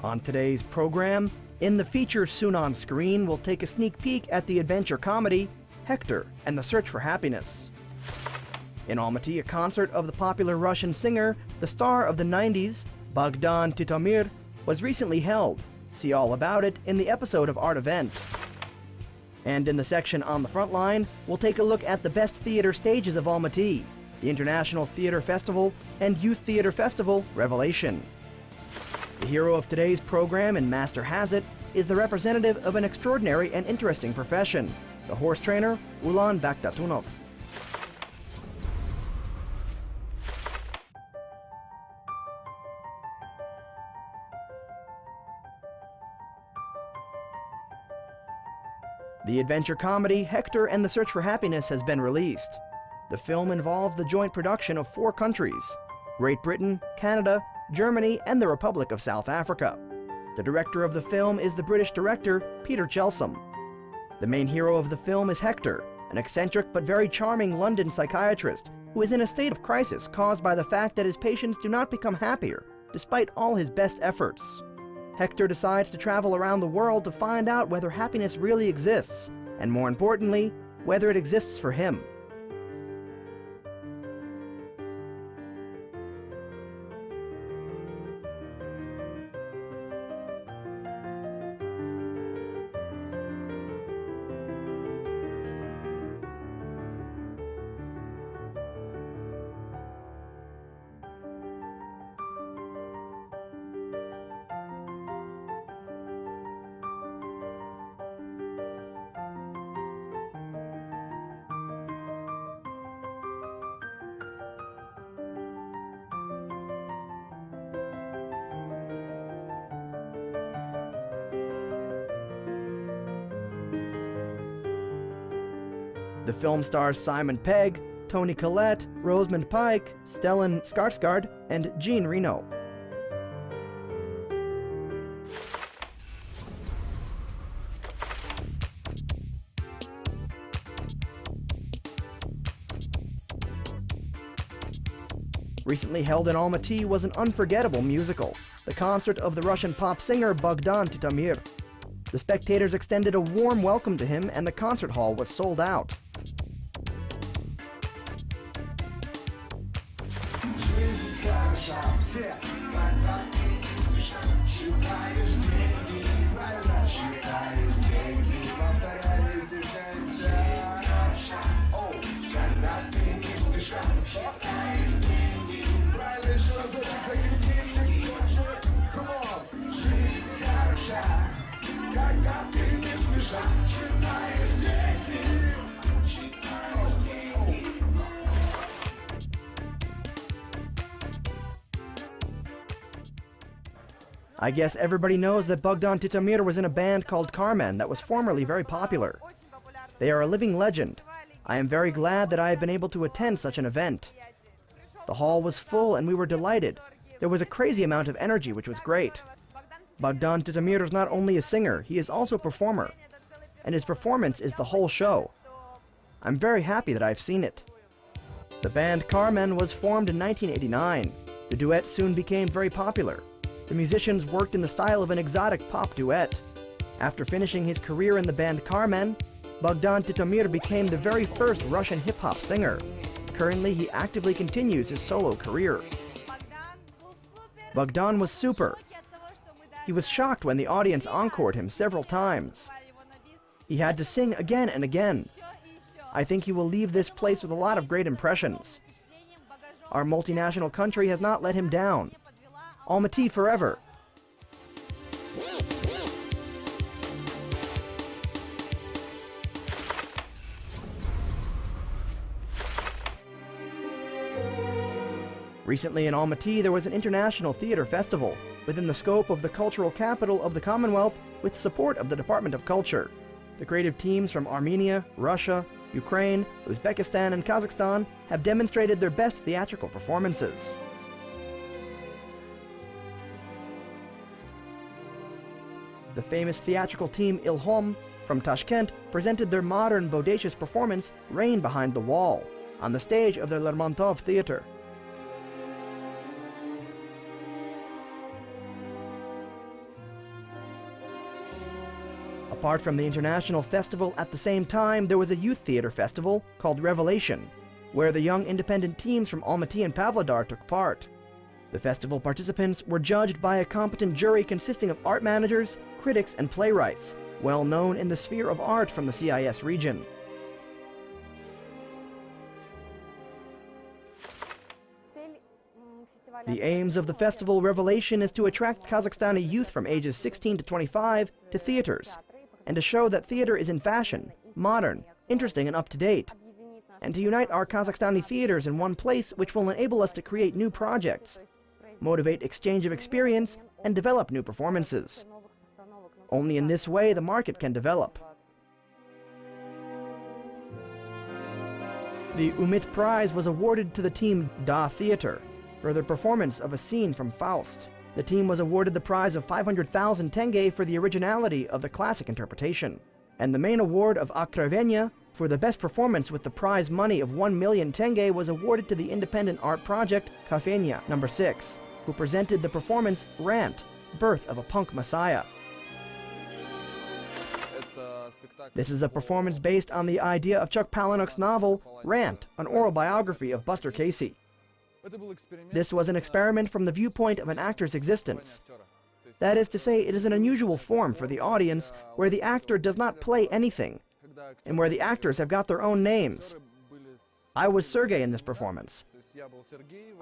On today's program, in the feature soon on screen, we'll take a sneak peek at the adventure comedy, Hector and the Search for Happiness. In Almaty, a concert of the popular Russian singer, the star of the 90s, Bogdan Titomir, was recently held. See all about it in the episode of Art Event. And in the section on the front line, we'll take a look at the best theater stages of Almaty, the International Theater Festival and Youth Theater Festival Revelation. The hero of today's program and Master Has It is the representative of an extraordinary and interesting profession, the horse trainer Ulan Baktakunov. The adventure comedy Hector and the Search for Happiness has been released. The film involves the joint production of 4 countries: Great Britain, Canada, Germany, and the Republic of South Africa. The director of the film is the British director Peter Chelsom. The main hero of the film is Hector, an eccentric but very charming London psychiatrist who is in a state of crisis caused by the fact that his patients do not become happier, despite all his best efforts. Hector decides to travel around the world to find out whether happiness really exists, and more importantly, whether it exists for him. The film stars Simon Pegg, Toni Collette, Rosamund Pike, Stellan Skarsgård, and Jean Reno. Recently held in Almaty was an unforgettable musical, the concert of the Russian pop singer Bogdan Titomir. The spectators extended a warm welcome to him and the concert hall was sold out. I guess everybody knows that Bogdan Titomir was in a band called Carmen that was formerly very popular. They are a living legend. I am very glad that I have been able to attend such an event. The hall was full and we were delighted. There was a crazy amount of energy, which was great. Bogdan Titomir is not only a singer, he is also a performer. And his performance is the whole show. I'm very happy that I've seen it. The band Carmen was formed in 1989. The duet soon became very popular. The musicians worked in the style of an exotic pop duet. After finishing his career in the band Carmen, Bogdan Titomir became the very first Russian hip-hop singer. Currently, he actively continues his solo career. Bogdan was super. He was shocked when the audience encored him several times. He had to sing again and again. I think he will leave this place with a lot of great impressions. Our multinational country has not let him down. Almaty forever. Recently in Almaty, there was an international theater festival within the scope of the cultural capital of the Commonwealth with support of the Department of Culture. The creative teams from Armenia, Russia, Ukraine, Uzbekistan, and Kazakhstan have demonstrated their best theatrical performances. The famous theatrical team Ilhom from Tashkent presented their modern, bodacious performance Rain Behind the Wall on the stage of the Lermontov Theater. Apart from the international festival at the same time, there was a youth theater festival called Revelation, where the young independent teams from Almaty and Pavlodar took part. The festival participants were judged by a competent jury consisting of art managers, critics, and playwrights, well known in the sphere of art from the CIS region. The aims of the festival Revelation is to attract Kazakhstani youth from ages 16 to 25 to theaters, and to show that theater is in fashion, modern, interesting, and up-to-date, and to unite our Kazakhstani theaters in one place, which will enable us to create new projects, motivate exchange of experience, and develop new performances. Only in this way the market can develop. The Umit Prize was awarded to the team Da Theater for their performance of a scene from Faust. The team was awarded the prize of 500,000 tenge for the originality of the classic interpretation, and the main award of Akravenia for the best performance with the prize money of 1 million tenge was awarded to the independent art project Kafenia No. 6, who presented the performance Rant, Birth of a Punk Messiah. This is a performance based on the idea of Chuck Palahniuk's novel Rant, an oral biography of Buster Casey. This was an experiment from the viewpoint of an actor's existence. That is to say, it is an unusual form for the audience where the actor does not play anything, and where the actors have got their own names. I was Sergei in this performance.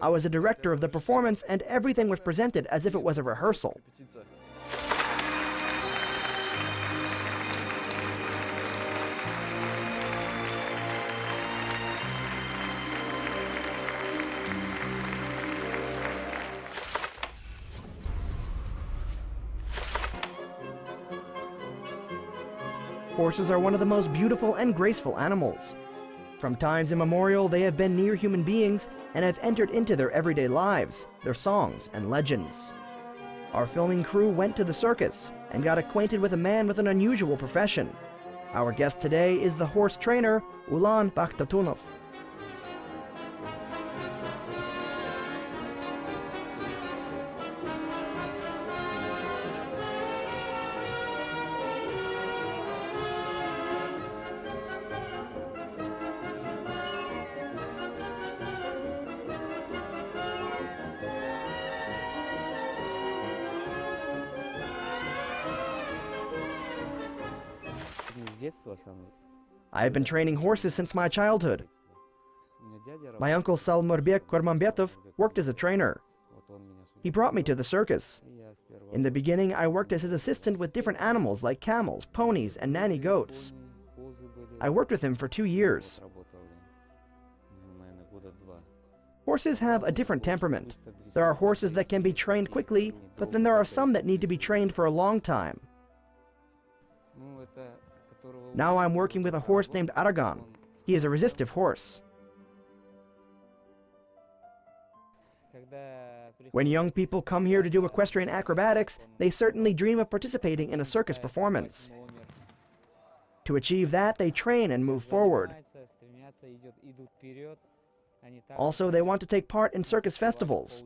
I was the director of the performance, and everything was presented as if it was a rehearsal. Horses are one of the most beautiful and graceful animals. From times immemorial, they have been near human beings and have entered into their everyday lives, their songs and legends. Our filming crew went to the circus and got acquainted with a man with an unusual profession. Our guest today is the horse trainer, Ulan Baktakunov. I have been training horses since my childhood. My uncle Salmurbek Kormambetov worked as a trainer. He brought me to the circus. In the beginning, I worked as his assistant with different animals like camels, ponies, and nanny goats. I worked with him for 2 years. Horses have a different temperament. There are horses that can be trained quickly, but then there are some that need to be trained for a long time. Now I'm working with a horse named Aragon. He is a resistive horse. When young people come here to do equestrian acrobatics, they certainly dream of participating in a circus performance. To achieve that, they train and move forward. Also, they want to take part in circus festivals,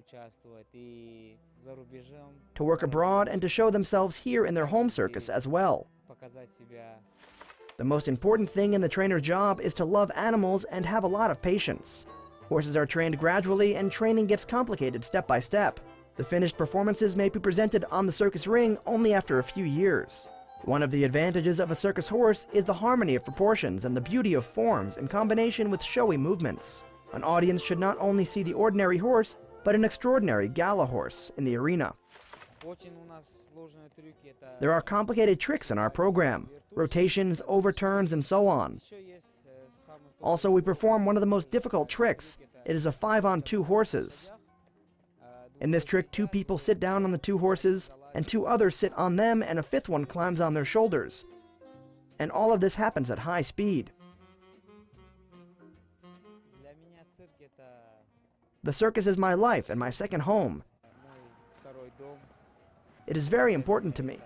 to work abroad and to show themselves here in their home circus as well. The most important thing in the trainer's job is to love animals and have a lot of patience. Horses are trained gradually and training gets complicated step by step. The finished performances may be presented on the circus ring only after a few years. One of the advantages of a circus horse is the harmony of proportions and the beauty of forms in combination with showy movements. An audience should not only see the ordinary horse, but an extraordinary gala horse in the arena. There are complicated tricks in our program, rotations, overturns, and so on. Also, we perform one of the most difficult tricks. It is a 5-on-2 horses. In this trick, 2 people sit down on the 2 horses, and 2 others sit on them, and a 5th one climbs on their shoulders. And all of this happens at high speed. The circus is my life and my second home. It is very important to me.